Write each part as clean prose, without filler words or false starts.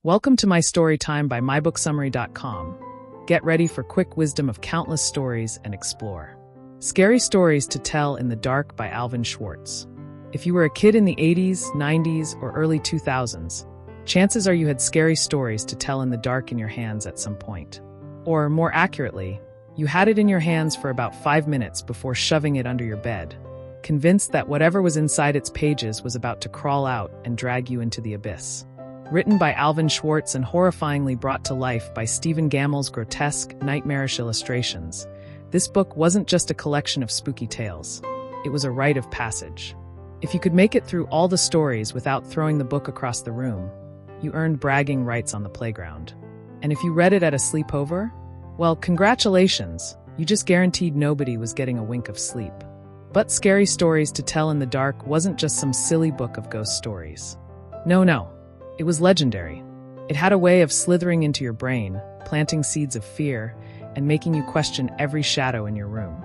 Welcome to my story time by mybooksummary.com. Get ready for quick wisdom of countless stories and explore. Scary Stories to Tell in the Dark by Alvin Schwartz. If you were a kid in the 80s, 90s, or early 2000s, chances are you had scary stories to tell in the dark in your hands at some point. Or, more accurately, you had it in your hands for about 5 minutes before shoving it under your bed, convinced that whatever was inside its pages was about to crawl out and drag you into the abyss. Written by Alvin Schwartz and horrifyingly brought to life by Stephen Gammell's grotesque, nightmarish illustrations, this book wasn't just a collection of spooky tales. It was a rite of passage. If you could make it through all the stories without throwing the book across the room, you earned bragging rights on the playground. And if you read it at a sleepover, well, congratulations, you just guaranteed nobody was getting a wink of sleep. But Scary Stories to Tell in the Dark wasn't just some silly book of ghost stories. No. It was legendary. It had a way of slithering into your brain, planting seeds of fear, and making you question every shadow in your room.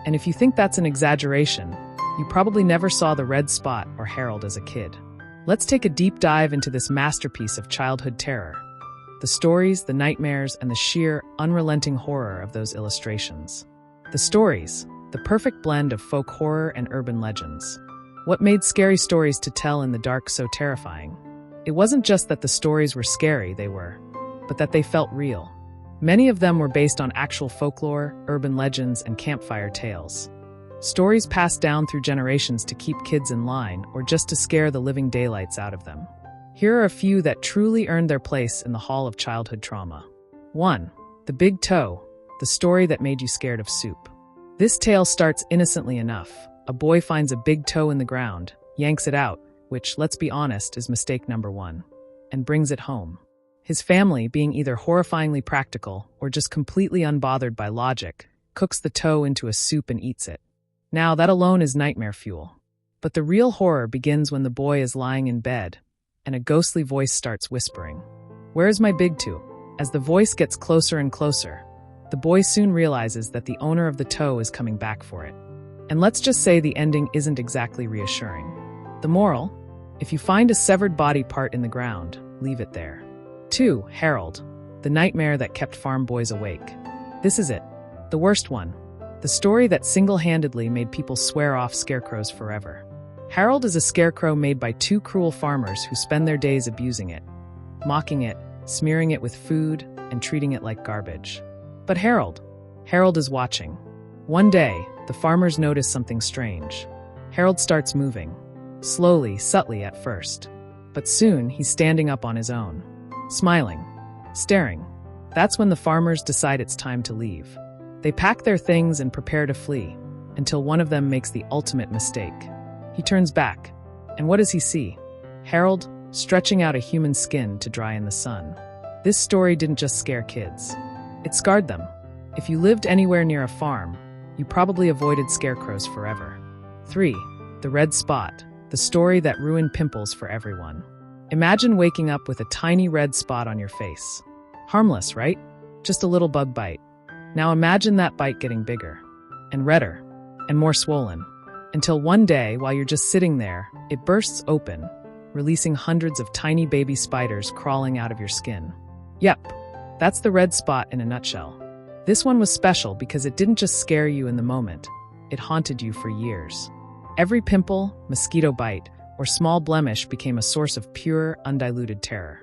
And if you think that's an exaggeration, you probably never saw The Red Spot or Harold as a kid. Let's take a deep dive into this masterpiece of childhood terror. The stories, the nightmares, and the sheer, unrelenting horror of those illustrations. The stories, the perfect blend of folk horror and urban legends. What made Scary Stories to Tell in the Dark so terrifying? It wasn't just that the stories were scary, but that they felt real. Many of them were based on actual folklore, urban legends, and campfire tales. Stories passed down through generations to keep kids in line or just to scare the living daylights out of them. Here are a few that truly earned their place in the Hall of Childhood Trauma. 1. The Big Toe, the story that made you scared of soup. This tale starts innocently enough. A boy finds a big toe in the ground, yanks it out, which, let's be honest, is mistake number 1, and brings it home. His family, being either horrifyingly practical or just completely unbothered by logic, cooks the toe into a soup and eats it. Now, that alone is nightmare fuel. But the real horror begins when the boy is lying in bed, and a ghostly voice starts whispering, "Where's my big toe?" As the voice gets closer and closer, the boy soon realizes that the owner of the toe is coming back for it. And let's just say the ending isn't exactly reassuring. The moral? If you find a severed body part in the ground, leave it there. 2. Harold, the nightmare that kept farm boys awake. This is it. The worst one. The story that single-handedly made people swear off scarecrows forever. Harold is a scarecrow made by 2 cruel farmers who spend their days abusing it, mocking it, smearing it with food, and treating it like garbage. But Harold is watching. One day, the farmers notice something strange. Harold starts moving. Slowly, subtly at first. But soon, he's standing up on his own. Smiling. Staring. That's when the farmers decide it's time to leave. They pack their things and prepare to flee, until one of them makes the ultimate mistake. He turns back. And what does he see? Harold, stretching out a human skin to dry in the sun. This story didn't just scare kids. It scarred them. If you lived anywhere near a farm, you probably avoided scarecrows forever. 3. The Red Spot. The story that ruined pimples for everyone. Imagine waking up with a tiny red spot on your face. Harmless, right? Just a little bug bite. Now imagine that bite getting bigger, and redder, and more swollen, until one day, while you're just sitting there, it bursts open, releasing hundreds of tiny baby spiders crawling out of your skin. Yep, that's the red spot in a nutshell. This one was special because it didn't just scare you in the moment, it haunted you for years. Every pimple, mosquito bite, or small blemish became a source of pure, undiluted terror.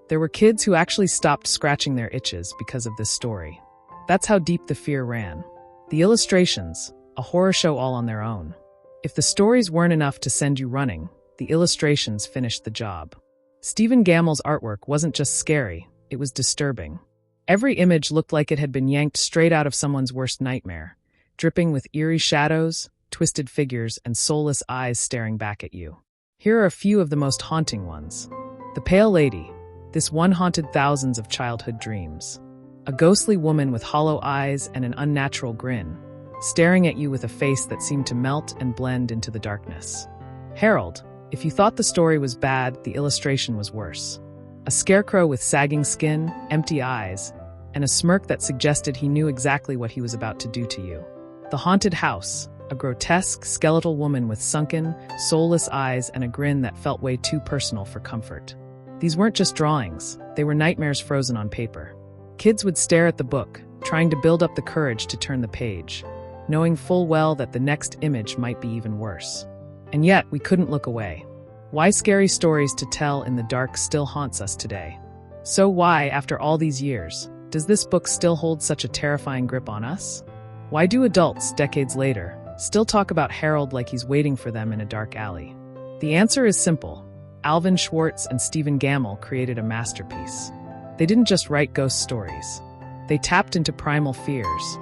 There were kids who actually stopped scratching their itches because of this story. That's how deep the fear ran. The illustrations, a horror show all on their own. If the stories weren't enough to send you running, the illustrations finished the job. Stephen Gammell's artwork wasn't just scary, it was disturbing. Every image looked like it had been yanked straight out of someone's worst nightmare, dripping with eerie shadows, twisted figures, and soulless eyes staring back at you. Here are a few of the most haunting ones. The Pale Lady. This one haunted thousands of childhood dreams. A ghostly woman with hollow eyes and an unnatural grin, staring at you with a face that seemed to melt and blend into the darkness. Harold. If you thought the story was bad, the illustration was worse. A scarecrow with sagging skin, empty eyes, and a smirk that suggested he knew exactly what he was about to do to you. The Haunted House. A grotesque, skeletal woman with sunken, soulless eyes and a grin that felt way too personal for comfort. These weren't just drawings, they were nightmares frozen on paper. Kids would stare at the book, trying to build up the courage to turn the page, knowing full well that the next image might be even worse. And yet, we couldn't look away. Why scary stories to tell in the dark still haunts us today? So why, after all these years, does this book still hold such a terrifying grip on us? Why do adults, decades later, still talk about Harold like he's waiting for them in a dark alley? The answer is simple. Alvin Schwartz and Stephen Gammell created a masterpiece. They didn't just write ghost stories. They tapped into primal fears,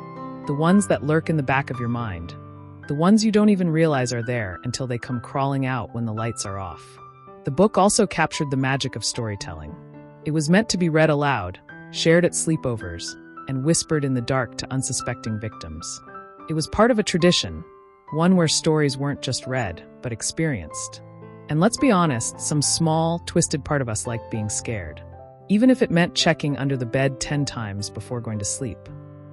the ones that lurk in the back of your mind, the ones you don't even realize are there until they come crawling out when the lights are off. The book also captured the magic of storytelling. It was meant to be read aloud, shared at sleepovers, and whispered in the dark to unsuspecting victims. It was part of a tradition, one where stories weren't just read, but experienced. And let's be honest, some small, twisted part of us liked being scared, even if it meant checking under the bed 10 times before going to sleep.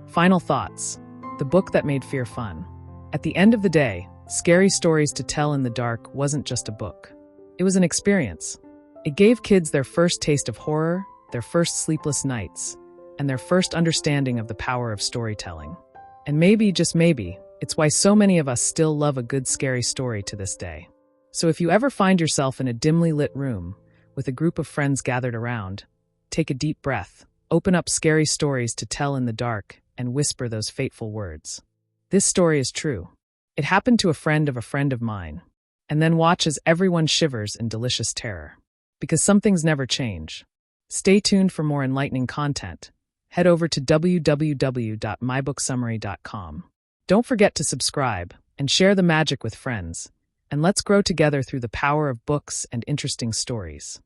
Final thoughts. The book that made fear fun. At the end of the day, Scary Stories to Tell in the Dark wasn't just a book. It was an experience. It gave kids their first taste of horror, their first sleepless nights, and their first understanding of the power of storytelling. And maybe, just maybe, it's why so many of us still love a good scary story to this day. So if you ever find yourself in a dimly lit room, with a group of friends gathered around, take a deep breath, open up Scary Stories to Tell in the Dark, and whisper those fateful words. This story is true. It happened to a friend of mine. And then watch as everyone shivers in delicious terror. Because some things never change. Stay tuned for more enlightening content. Head over to www.mybooksummary.com. Don't forget to subscribe and share the magic with friends. And let's grow together through the power of books and interesting stories.